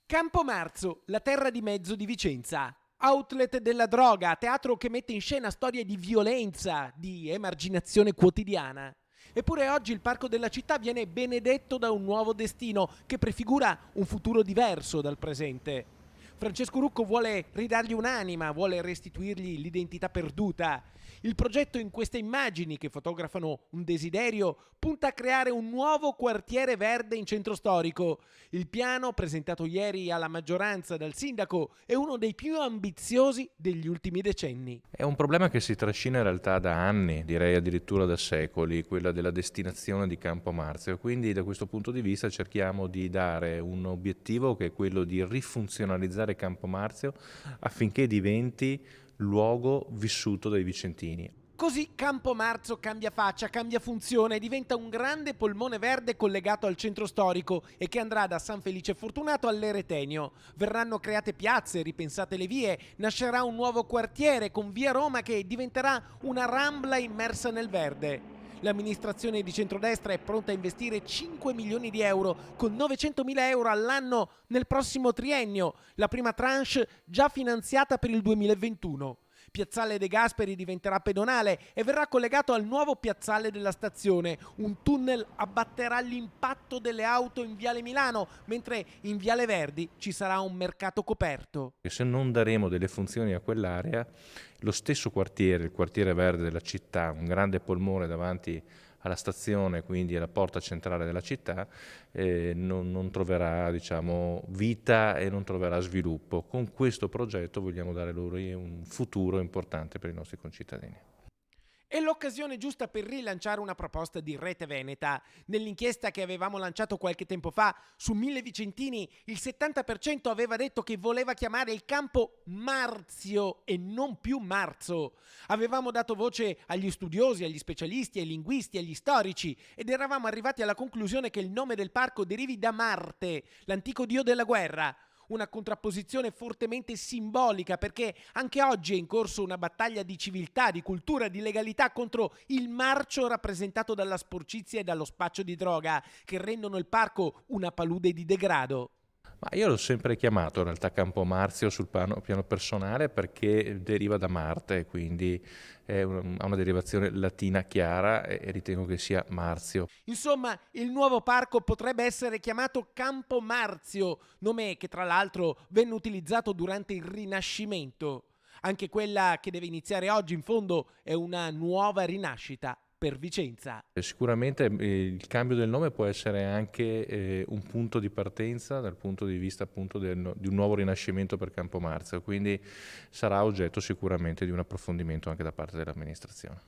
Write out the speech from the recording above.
Campomarzo, la terra di mezzo di Vicenza. Outlet della droga, teatro che mette in scena storie di violenza, di emarginazione quotidiana. Eppure oggi il parco della città viene benedetto da un nuovo destino che prefigura un futuro diverso dal presente. Francesco Rucco vuole ridargli un'anima, vuole restituirgli l'identità perduta. Il progetto in queste immagini che fotografano un desiderio punta a creare un nuovo quartiere verde in centro storico. Il piano, presentato ieri alla maggioranza dal sindaco, è uno dei più ambiziosi degli ultimi decenni. È un problema che si trascina in realtà da anni, direi addirittura da secoli, quella della destinazione di Campo Marzio. Quindi da questo punto di vista cerchiamo di dare un obiettivo che è quello di rifunzionalizzare Campo Marzio affinché diventi luogo vissuto dai vicentini. Così Campomarzo cambia faccia, cambia funzione, diventa un grande polmone verde collegato al centro storico e che andrà da San Felice Fortunato all'Eretenio. Verranno create piazze, ripensate le vie, nascerà un nuovo quartiere con via Roma che diventerà una rambla immersa nel verde. L'amministrazione di centrodestra è pronta a investire 5 milioni di euro con 900 mila euro all'anno nel prossimo triennio, la prima tranche già finanziata per il 2021. Piazzale De Gasperi diventerà pedonale e verrà collegato al nuovo piazzale della stazione. Un tunnel abbatterà l'impatto delle auto in Viale Milano, mentre in Viale Verdi ci sarà un mercato coperto. E se non daremo delle funzioni a quell'area, lo stesso quartiere, il quartiere verde della città, un grande polmone davanti alla stazione, quindi alla porta centrale della città, non troverà, diciamo, vita e non troverà sviluppo. Con questo progetto vogliamo dare loro un futuro importante per i nostri concittadini. È l'occasione giusta per rilanciare una proposta di Rete Veneta. Nell'inchiesta che avevamo lanciato qualche tempo fa su 1000 vicentini, il 70% aveva detto che voleva chiamare il campo Marzio e non più Marzo. Avevamo dato voce agli studiosi, agli specialisti, ai linguisti, agli storici ed eravamo arrivati alla conclusione che il nome del parco derivi da Marte, l'antico dio della guerra. Una contrapposizione fortemente simbolica perché anche oggi è in corso una battaglia di civiltà, di cultura, di legalità contro il marcio rappresentato dalla sporcizia e dallo spaccio di droga che rendono il parco una palude di degrado. Ma io l'ho sempre chiamato in realtà Campo Marzio sul piano personale perché deriva da Marte, quindi ha una derivazione latina chiara e ritengo che sia Marzio. Insomma, il nuovo parco potrebbe essere chiamato Campo Marzio, nome che tra l'altro venne utilizzato durante il Rinascimento. Anche quella che deve iniziare oggi, in fondo, è una nuova rinascita per Vicenza. Sicuramente il cambio del nome può essere anche un punto di partenza dal punto di vista appunto di un nuovo rinascimento per Campo Marzio, quindi sarà oggetto sicuramente di un approfondimento anche da parte dell'amministrazione.